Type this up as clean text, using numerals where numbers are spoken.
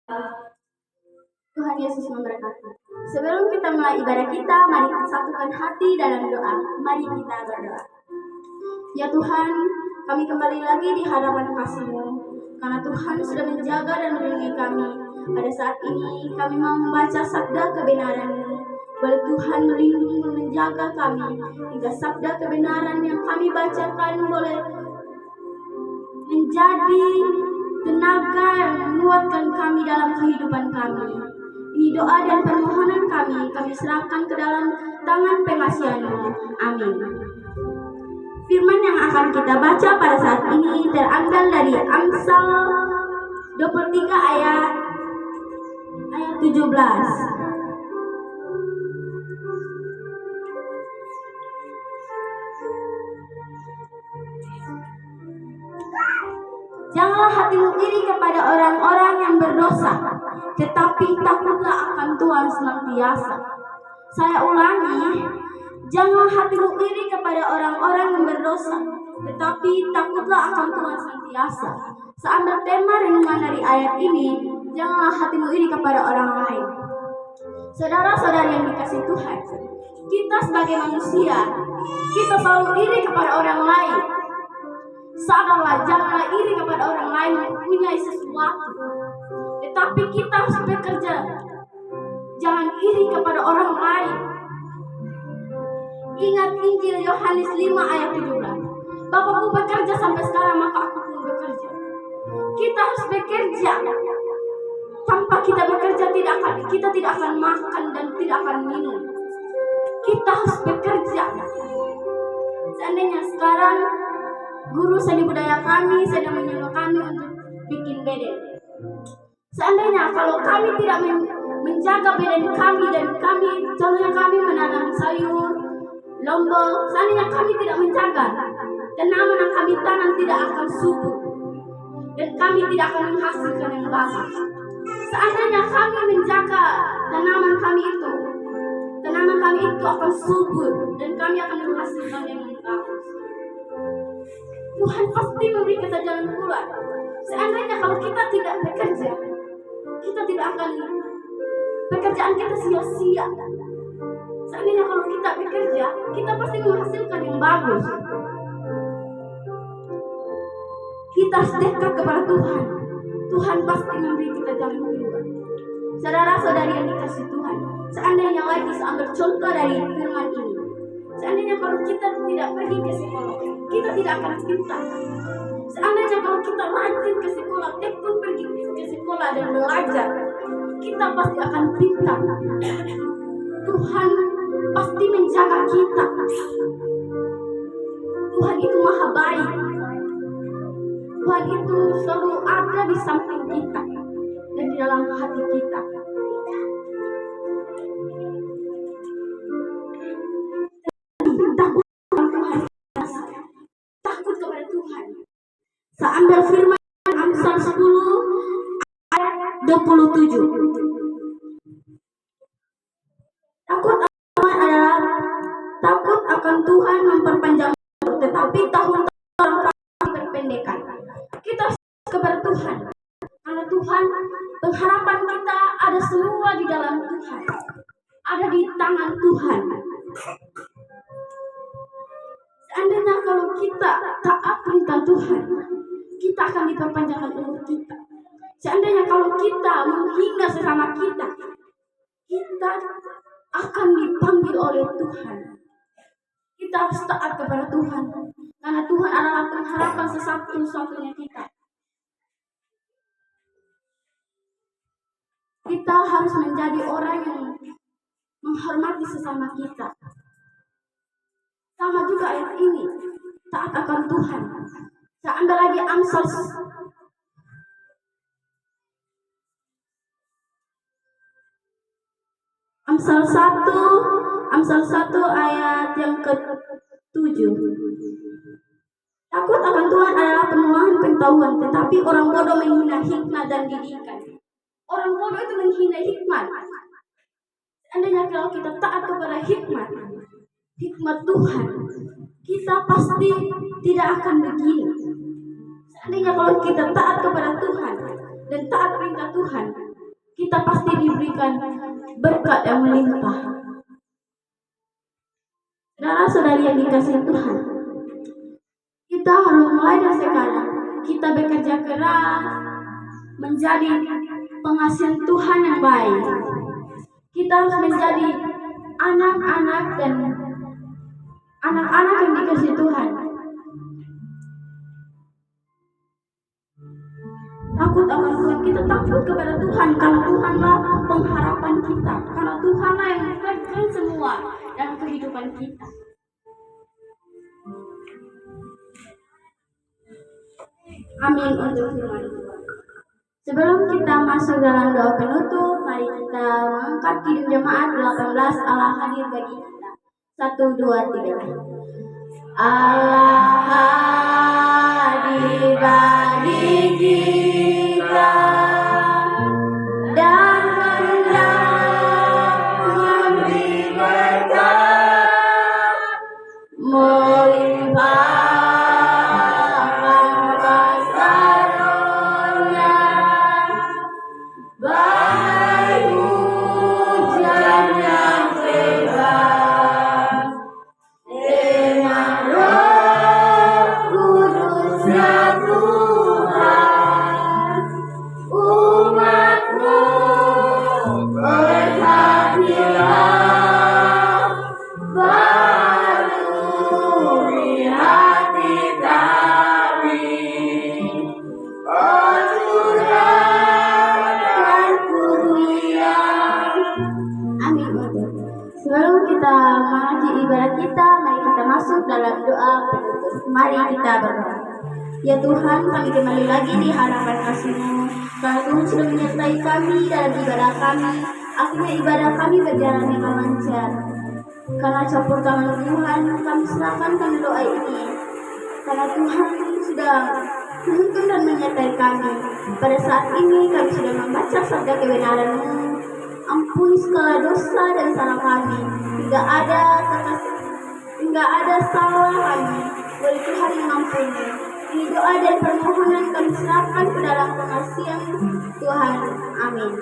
Tuhan Yesus memberkati. Sebelum kita mulai ibadah kita, mari kita satukan hati dalam doa. Mari kita berdoa. Ya Tuhan, kami kembali lagi di hadapan kasih-Mu, karena Tuhan sudah menjaga dan melindungi kami. Pada saat ini kami mau membaca sabda kebenaran-Mu. Boleh Tuhan melindungi dan menjaga kami, hingga sabda kebenaran yang kami bacakan boleh menjadi tenaga yang menguatkan kami dalam kehidupan kami. Ini doa dan permohonan kami serahkan ke dalam tangan pengasihan-Mu. Amin. Firman yang akan kita baca pada saat ini terambil dari Amsal 23 ayat 17. Janganlah hatimu iri kepada orang-orang yang berdosa, tetapi takutlah akan Tuhan senantiasa. Saya ulangi, janganlah hatimu iri kepada orang-orang yang berdosa, tetapi takutlah akan Tuhan senantiasa. Seambil tema renungan dari ayat ini, janganlah hatimu iri kepada orang lain. Saudara-saudari yang dikasihi Tuhan, kita sebagai manusia, kita selalu iri kepada orang lain. Sadarlah, janganlah iri kepada orang lain yang mempunyai sesuatu, tetapi kita harus bekerja. Jangan iri kepada orang lain. Ingat Injil Yohanes 5 ayat 17. Bapakku bekerja sampai sekarang, maka aku pun bekerja. Kita harus bekerja. Tanpa kita bekerja kita tidak akan makan dan tidak akan minum. Kita harus bekerja. Seandainya sekarang guru seni budaya kami sedang menyuruh kami untuk bikin beden. Seandainya kalau kami tidak menjaga beden kami dan contohnya kami menanam sayur, lombok, seandainya kami tidak menjaga, tanaman yang kami tanam tidak akan subur dan kami tidak akan menghasilkan yang bagus. Seandainya kami menjaga tanaman kami itu akan subur dan kami akan menghasilkan yang bagus. Tuhan pasti memberi kita jalan keluar. Seandainya kalau kita tidak bekerja, kita tidak akan, pekerjaan kita sia-sia. Seandainya kalau kita bekerja, kita pasti menghasilkan yang bagus. Kita harus dekat kepada Tuhan. Tuhan pasti memberi kita jalan keluar. Saudara-saudari yang dikasihi Tuhan, seandainya lagi ambil contoh dari firman ini, seandainya kalau kita tidak pergi ke sekolah, kita tidak akan pintar. Seandainya kalau kita rajin ke sekolah, tekun pergi ke sekolah dan belajar, kita pasti akan pintar. Tuhan pasti menjaga kita. Tuhan itu maha baik. Tuhan itu selalu ada di samping kita dan di dalam hati kita. Seambil firman Amsal 10 ayat 27. Takut akan Tuhan memperpanjang umur, tetapi tahun-tahun orang berpendekan. Kita harus kepada Tuhan, karena Tuhan, pengharapan kita ada semua di dalam Tuhan, ada di tangan Tuhan. Seandainya kalau kita taat perintah Tuhan, kita akan diperpanjangkan umur kita. Seandainya kalau kita menghina sesama kita, kita akan dipanggil oleh Tuhan. Kita harus taat kepada Tuhan, karena Tuhan adalah pengharapan satu-satunya kita. Kita harus menjadi orang yang menghormati sesama kita. Sama juga ayat ini, taat akan Tuhan. Saya ambil lagi Amsal 1 ayat yang ke-7. Takut akan Tuhan adalah penuahan pengetahuan, tetapi orang bodoh menghina hikmat dan didikan. Orang bodoh itu menghina hikmat. Seandainya kalau kita taat kepada hikmat Tuhan, kita pasti tidak akan begini. Seandainya kalau kita taat kepada Tuhan dan taat perintah Tuhan, kita pasti diberikan berkat yang melimpah. Saudara-saudari yang dikasihi Tuhan, kita harus mulai dari sekarang. Kita bekerja keras menjadi pengasihan Tuhan yang baik. Kita harus menjadi anak-anak dan anak-anak yang dikasihi Tuhan. Takut akan Tuhan, kita takut kepada Tuhan karena Tuhanlah pengharapan kita, karena Tuhanlah yang mengerjakan semua dalam kehidupan kita. Amin untuk firman Tuhan. Sebelum kita masuk dalam doa penutup, mari kita mengangkat kidung jemaat 18 Allah hadir bagi kita. 1, 2, 3. Allah hadir bagi kita dan hendak memberi berkat melimpahkan kasih karunia bagai hujan yang bebas dengan Roh Kudusnya Tuhan, umatmu berhati-hatilah, barui hati kami, oh curahkan kurnia. Amin. Sebelum kita mengakhiri ibadah kita, mari kita masuk dalam doa penutup. Mari kita berdoa. Ya Tuhan, kami kembali lagi di hadapan kasih-Mu. Karena Tuhan sudah menyertai kami dalam ibadah kami, akhirnya ibadah kami berjalan dengan lancar. Karena campur tangan Tuhan, kami serahkan kami doa ini. Karena Tuhan sudah menuntun dan menyertai kami. Pada saat ini kami sudah membaca sabda kebenaran-Mu. Ampuni segala dosa dan salah kami. Tidak ada salah kami. Boleh Tuhan mengampuni. Ini doa dan permohonan kami serahkan ke dalam pengasihan Tuhan. Amin.